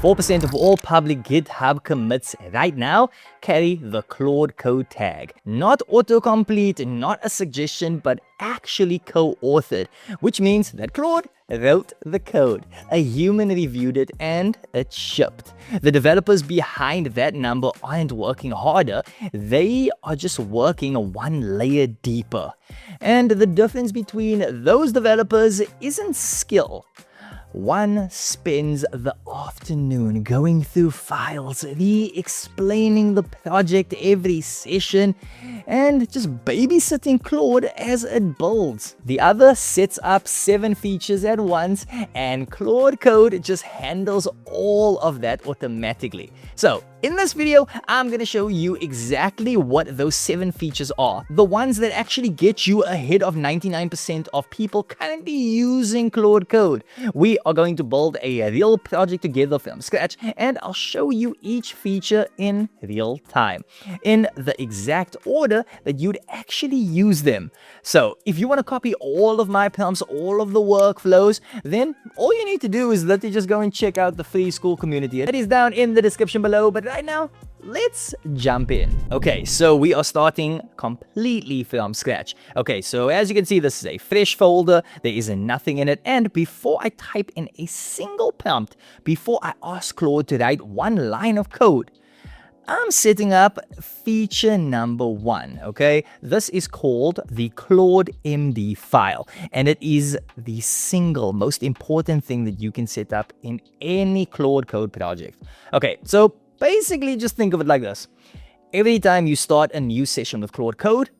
4% of all public GitHub commits right now carry the Claude code tag. Not autocomplete, not a suggestion, but actually co-authored, which means that Claude wrote the code, a human reviewed it, and it shipped. The developers behind that number aren't working harder, they are just working one layer deeper. And the difference between those developers isn't skill. One spends the afternoon going through files, re-explaining the project every session, and just babysitting Claude as it builds. The other sets up 7 features at once, and Claude Code just handles all of that automatically. So, in this video, I'm going to show you exactly what those 7 features are. The ones that actually get you ahead of 99% of people currently using Claude Code. We are going to build a real project together from scratch, and I'll show you each feature in real time, in the exact order that you'd actually use them. So, if you want to copy all of my prompts, all of the workflows, then all you need to do is literally just go and check out the free school community. It is down in the description below, but right now, let's jump in. Okay, so we are starting completely from scratch. Okay, so as you can see, this is a fresh folder. There is nothing in it. And before I type in a single prompt, before I ask Claude to write one line of code, I'm setting up feature number 1, okay? This is called the Claude MD file, and it is the single most important thing that you can set up in any Claude Code project. Okay, so basically just think of it like this. Every time you start a new session with Claude Code,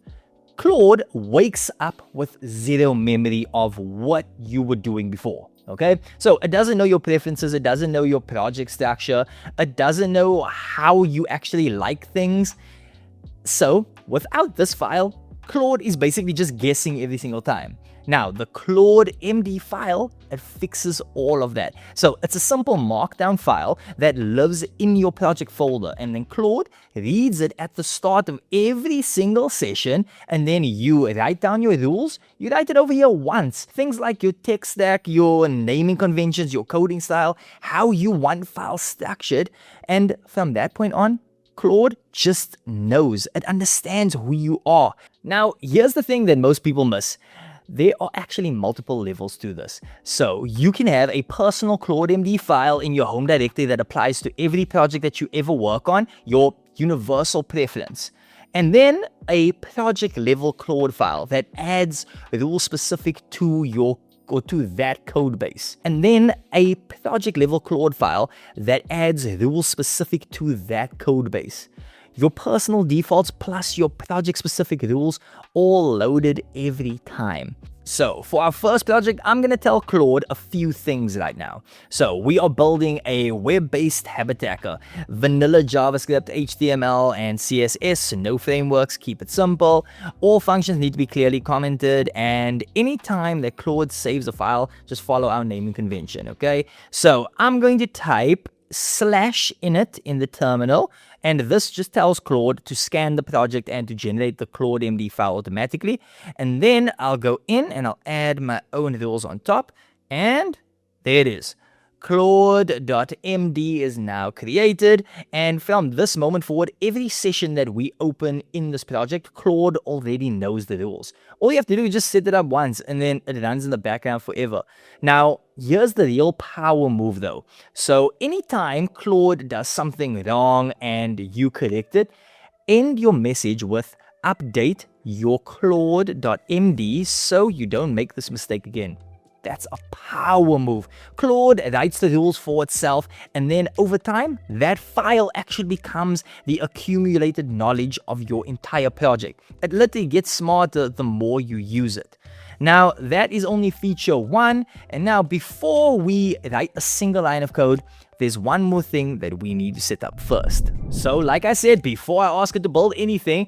Claude wakes up with zero memory of what you were doing before. Okay, so it doesn't know your preferences, it doesn't know your project structure, it doesn't know how you actually like things. So without this file, Claude is basically just guessing every single time. Now, the Claude MD file, it fixes all of that. So it's a simple markdown file that lives in your project folder, and then Claude reads it at the start of every single session, and then you write down your rules. You write it over here once. Things like your tech stack, your naming conventions, your coding style, how you want files structured, and from that point on, Claude just knows. It understands who you are. Now, here's the thing that most people miss. There are actually multiple levels to this. So you can have a personal Claude MD file in your home directory that applies to every project that you ever work on, your universal preference. And then a project level Claude file that adds rules specific to your or to that code base. And then a project level Claude file that adds rules specific to that code base. Your personal defaults plus your project specific rules all loaded every time. So for our first project, I'm going to tell Claude a few things right now. So we are building a web-based habit tracker, vanilla JavaScript, HTML, and CSS, no frameworks, keep it simple. All functions need to be clearly commented, and anytime that Claude saves a file, just follow our naming convention, okay? So I'm going to type /init in the terminal, and this just tells Claude to scan the project and to generate the Claude MD file automatically. And then I'll go in and I'll add my own rules on top, and there it is. Claude.md is now created, and from this moment forward, every session that we open in this project, Claude already knows the rules. All you have to do is just set it up once, and then it runs in the background forever. Now, here's the real power move though. So anytime Claude does something wrong and you correct it, end your message with update your Claude.md so you don't make this mistake again. That's a power move. Claude writes the rules for itself, and then over time, that file actually becomes the accumulated knowledge of your entire project. It literally gets smarter the more you use it. Now, that is only feature 1, and now before we write a single line of code, there's one more thing that we need to set up first. So, like I said, before I ask it to build anything,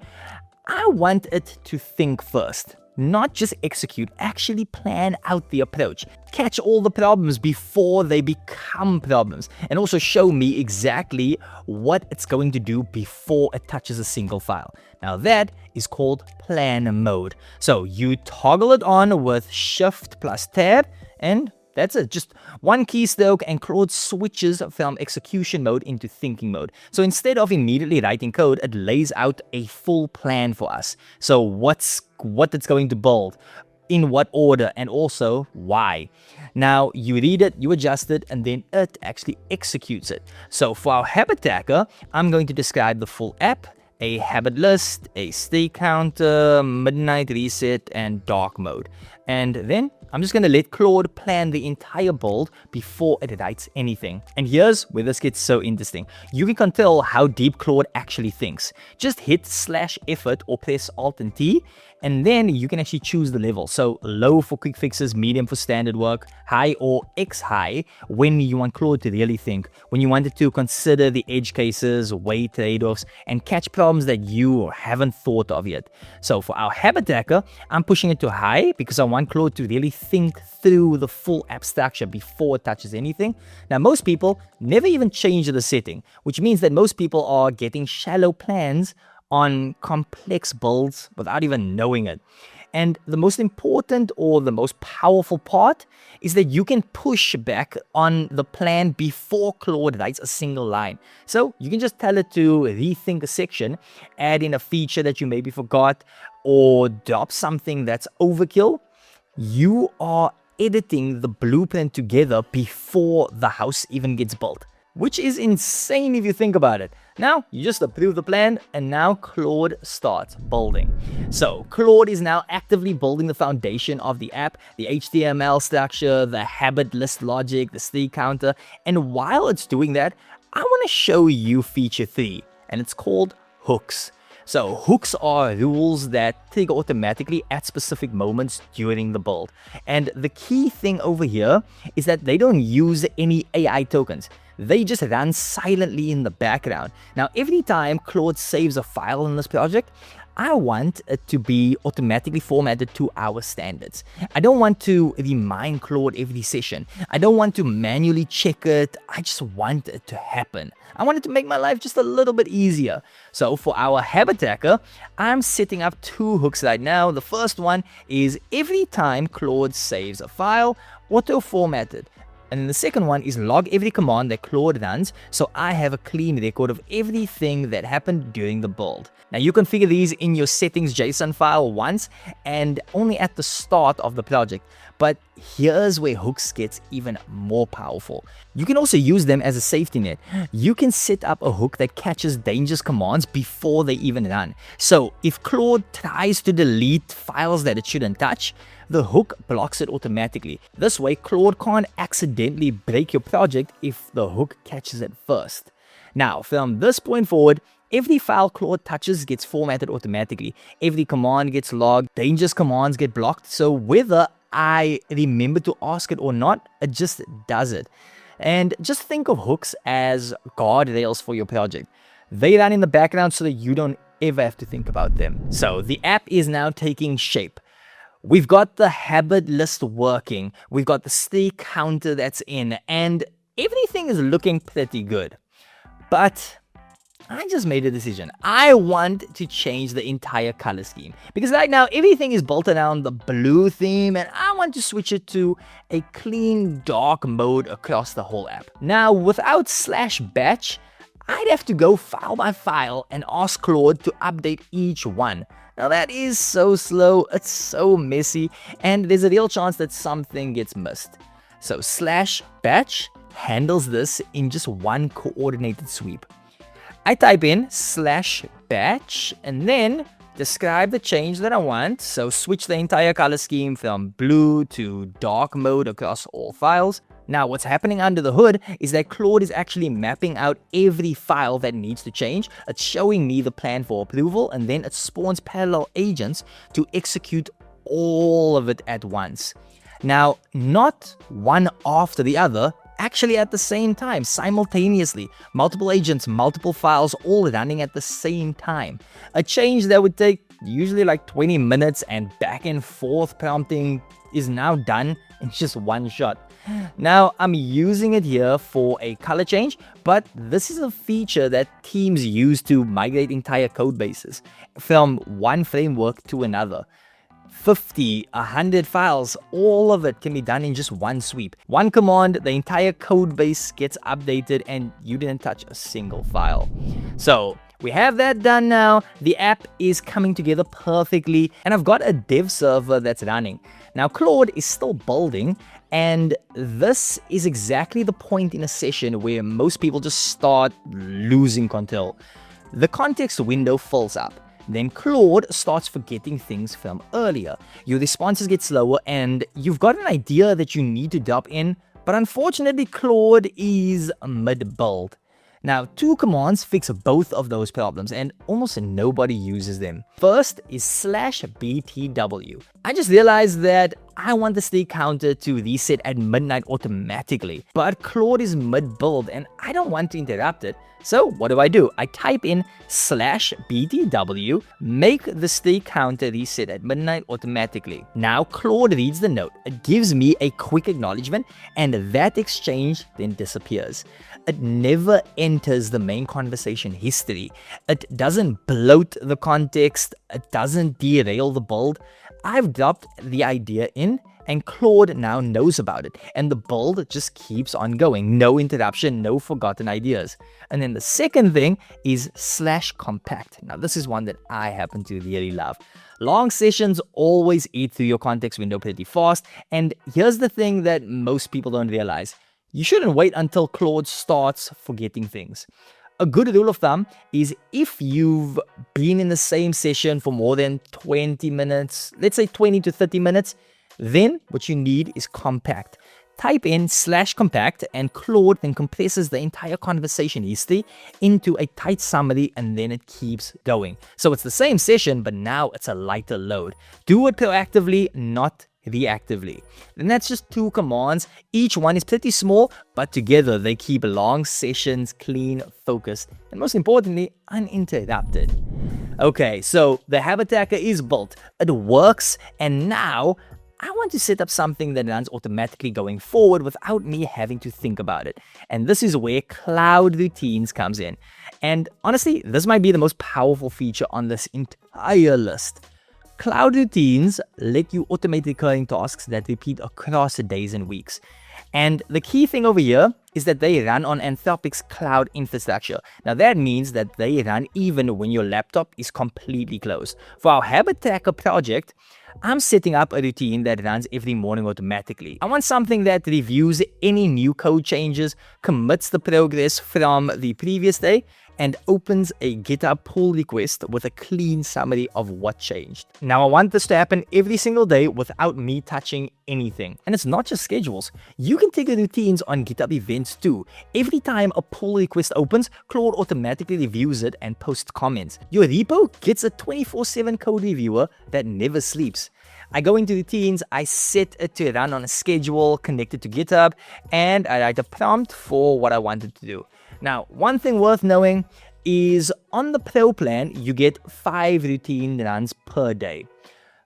I want it to think first. Not just execute, actually plan out the approach. Catch all the problems before they become problems. And also show me exactly what it's going to do before it touches a single file. Now that is called plan mode. So you toggle it on with Shift plus Tab, and That's it. Just one keystroke and Claude switches from execution mode into thinking mode. So instead of immediately writing code, it lays out a full plan for us. So what it's going to build, in what order, and also why. Now you read it, you adjust it, and then it actually executes it. So for our habit tracker, I'm going to describe the full app, a habit list, a stay counter, midnight reset, and dark mode. And then I'm just going to let Claude plan the entire build before it writes anything. And here's where this gets so interesting. You can control how deep Claude actually thinks. Just hit /effort or press Alt and T, and then you can actually choose the level. So low for quick fixes, medium for standard work, high or X high when you want Claude to really think, when you want it to consider the edge cases, weigh trade-offs, and catch problems that you haven't thought of yet. So for our habit tracker, I'm pushing it to high because I want Claude to really think through the full app structure before it touches anything. Now, most people never even change the setting, which means that most people are getting shallow plans on complex builds without even knowing it. And the most important or the most powerful part is that you can push back on the plan before Claude writes a single line. So you can just tell it to rethink a section, add in a feature that you maybe forgot, or drop something that's overkill. You are editing the blueprint together before the house even gets built, which is insane if you think about it. Now, you just approve the plan, and now Claude starts building. So, Claude is now actively building the foundation of the app, the HTML structure, the habit list logic, the stay counter, and while it's doing that, I want to show you feature 3, and it's called hooks. So hooks are rules that trigger automatically at specific moments during the build. And the key thing over here is that they don't use any AI tokens. They just run silently in the background. Now, every time Claude saves a file in this project, I want it to be automatically formatted to our standards. I don't want to remind Claude every session. I don't want to manually check it. I just want it to happen. I want it to make my life just a little bit easier. So for our habit tracker, I'm setting up 2 hooks right now. The first one is every time Claude saves a file, auto-format it. And then the second one is log every command that Claude runs, so I have a clean record of everything that happened during the build. Now you configure these in your settings JSON file once and only at the start of the project. But here's where hooks gets even more powerful. You can also use them as a safety net. You can set up a hook that catches dangerous commands before they even run. So if Claude tries to delete files that it shouldn't touch, the hook blocks it automatically. This way, Claude can't accidentally break your project if the hook catches it first. Now, from this point forward, every file Claude touches gets formatted automatically. Every command gets logged, dangerous commands get blocked, so whether I remember to ask it or not, it just does it. And just think of hooks as guardrails for your project. They run in the background so that you don't ever have to think about them. So the app is now taking shape. We've got the habit list working, we've got the stay counter that's in, and everything is looking pretty good. But I just made a decision. I want to change the entire color scheme because right now everything is built around the blue theme, and I want to switch it to a clean dark mode across the whole app. Now, without /batch, I'd have to go file by file and ask Claude to update each one. Now that is so slow, it's so messy, and there's a real chance that something gets missed. So /batch handles this in just one coordinated sweep. I type in /batch and then describe the change that I want. So switch the entire color scheme from blue to dark mode across all files. Now what's happening under the hood is that Claude is actually mapping out every file that needs to change. It's showing me the plan for approval, and then it spawns parallel agents to execute all of it at once. Now, not one after the other, actually at the same time, simultaneously. Multiple agents, multiple files, all running at the same time. A change that would take usually like 20 minutes and back and forth prompting is now done in just one shot. Now, I'm using it here for a color change, but this is a feature that teams use to migrate entire code bases from one framework to another. 50, 100 files, all of it can be done in just one sweep. One command, the entire code base gets updated and you didn't touch a single file. So we have that done now. The app is coming together perfectly and I've got a dev server that's running. Now Claude is still building, and this is exactly the point in a session where most people just start losing control. The context window fills up. Then Claude starts forgetting things from earlier. Your responses get slower and you've got an idea that you need to drop in, but unfortunately Claude is mid-build. Now, two commands fix both of those problems and almost nobody uses them. First is /btw. I just realized that I want the state counter to reset at midnight automatically, but Claude is mid-build and I don't want to interrupt it. So what do? I type in /btw, make the state counter reset at midnight automatically. Now Claude reads the note. It gives me a quick acknowledgement and that exchange then disappears. It never enters the main conversation history. It doesn't bloat the context. It doesn't derail the build. I've dropped the idea in and Claude now knows about it, and the build just keeps on going. No interruption, no forgotten ideas. And then the second thing is /compact. Now this is one that I happen to really love. Long sessions always eat through your context window pretty fast, and here's the thing that most people don't realize. You shouldn't wait until Claude starts forgetting things. A good rule of thumb is if you've been in the same session for more than 20 minutes, let's say 20 to 30 minutes, then what you need is compact. Type in /compact and Claude then compresses the entire conversation history into a tight summary and then it keeps going. So it's the same session, but now it's a lighter load. Do it proactively, not reactively. And that's just two commands. Each one is pretty small, but together they keep long sessions clean, focused, and most importantly, uninterrupted. Okay, so the Habitacker is built. It works, and now I want to set up something that runs automatically going forward without me having to think about it. And this is where Cloud Routines comes in. And honestly, this might be the most powerful feature on this entire list. Cloud Routines let you automate recurring tasks that repeat across days and weeks. And the key thing over here is that they run on Anthropic's cloud infrastructure. Now that means that they run even when your laptop is completely closed. For our Habitacker project, I'm setting up a routine that runs every morning automatically. I want something that reviews any new code changes, commits the progress from the previous day, and opens a GitHub pull request with a clean summary of what changed. Now I want this to happen every single day without me touching anything. And it's not just schedules. You can take the routines on GitHub events too. Every time a pull request opens, Claude automatically reviews it and posts comments. Your repo gets a 24/7 code reviewer that never sleeps. I go into routines, I set it to run on a schedule connected to GitHub, and I write a prompt for what I wanted to do. Now, one thing worth knowing is on the Pro plan, you get 5 routine runs per day.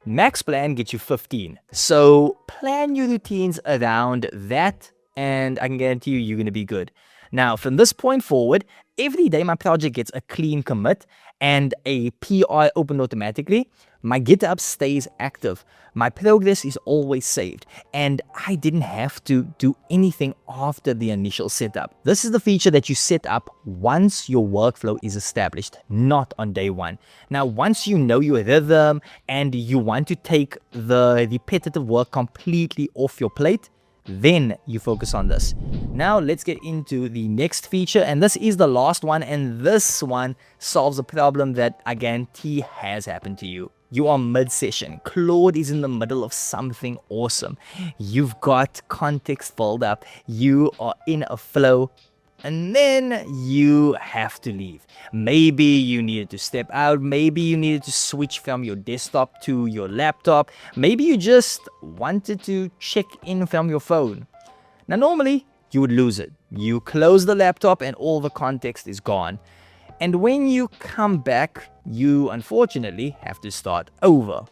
Max plan gets you 15. So plan your routines around that, and I can guarantee you're going to be good. Now, from this point forward, every day my project gets a clean commit and a PR opened automatically. My GitHub stays active. My progress is always saved, and I didn't have to do anything after the initial setup. This is the feature that you set up once your workflow is established, not on day one. Now, once you know your rhythm and you want to take the repetitive work completely off your plate, then you focus on this. Now let's get into the next feature, and this is the last one, and this one solves a problem that I guarantee has happened to you. You are mid-session. Claude is in the middle of something awesome. You've got context filled up. You are in a flow. And then you have to leave. Maybe you needed to step out. Maybe you needed to switch from your desktop to your laptop. Maybe you just wanted to check in from your phone. Now, normally, you would lose it. You close the laptop and all the context is gone. And when you come back, you unfortunately have to start over.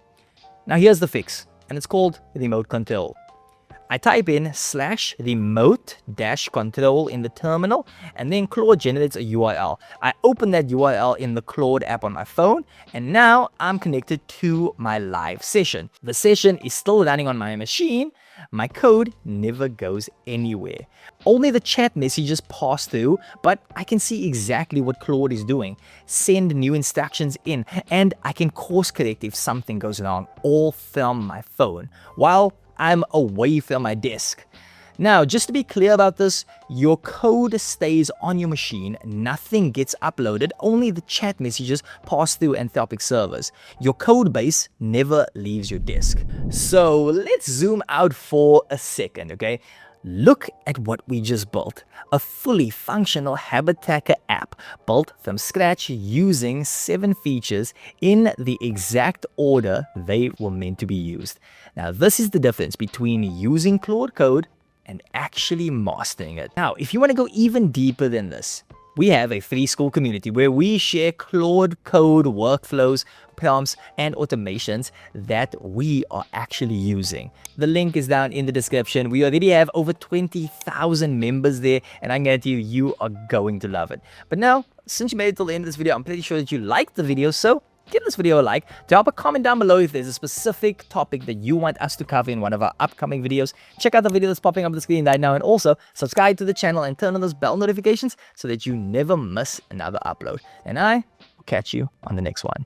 Now, here's the fix, and it's called remote control. I type in /remote-control in the terminal, and then Claude generates a URL. I open that URL in the Claude app on my phone, and now I'm connected to my live session. The session is still running on my machine. My code never goes anywhere. Only the chat messages pass through, but I can see exactly what Claude is doing. Send new instructions in, and I can course correct if something goes wrong, all from my phone, while I'm away from my desk. Now, just to be clear about this, your code stays on your machine, nothing gets uploaded, only the chat messages pass through Anthropic servers. Your code base never leaves your desk. So let's zoom out for a second, okay? Look at what we just built. A fully functional habit tracker app built from scratch using 7 features in the exact order they were meant to be used. Now, this is the difference between using Claude Code and actually mastering it. Now, if you want to go even deeper than this, we have a free school community where we share Claude Code workflows, prompts, and automations that we are actually using. The link is down in the description. We already have over 20,000 members there, and I guarantee you are going to love it. But now, since you made it till the end of this video, I'm pretty sure that you liked the video, so give this video a like. Drop a comment down below if there's a specific topic that you want us to cover in one of our upcoming videos. Check out the video that's popping up on the screen right now, and also subscribe to the channel and turn on those bell notifications so that you never miss another upload. And I will catch you on the next one.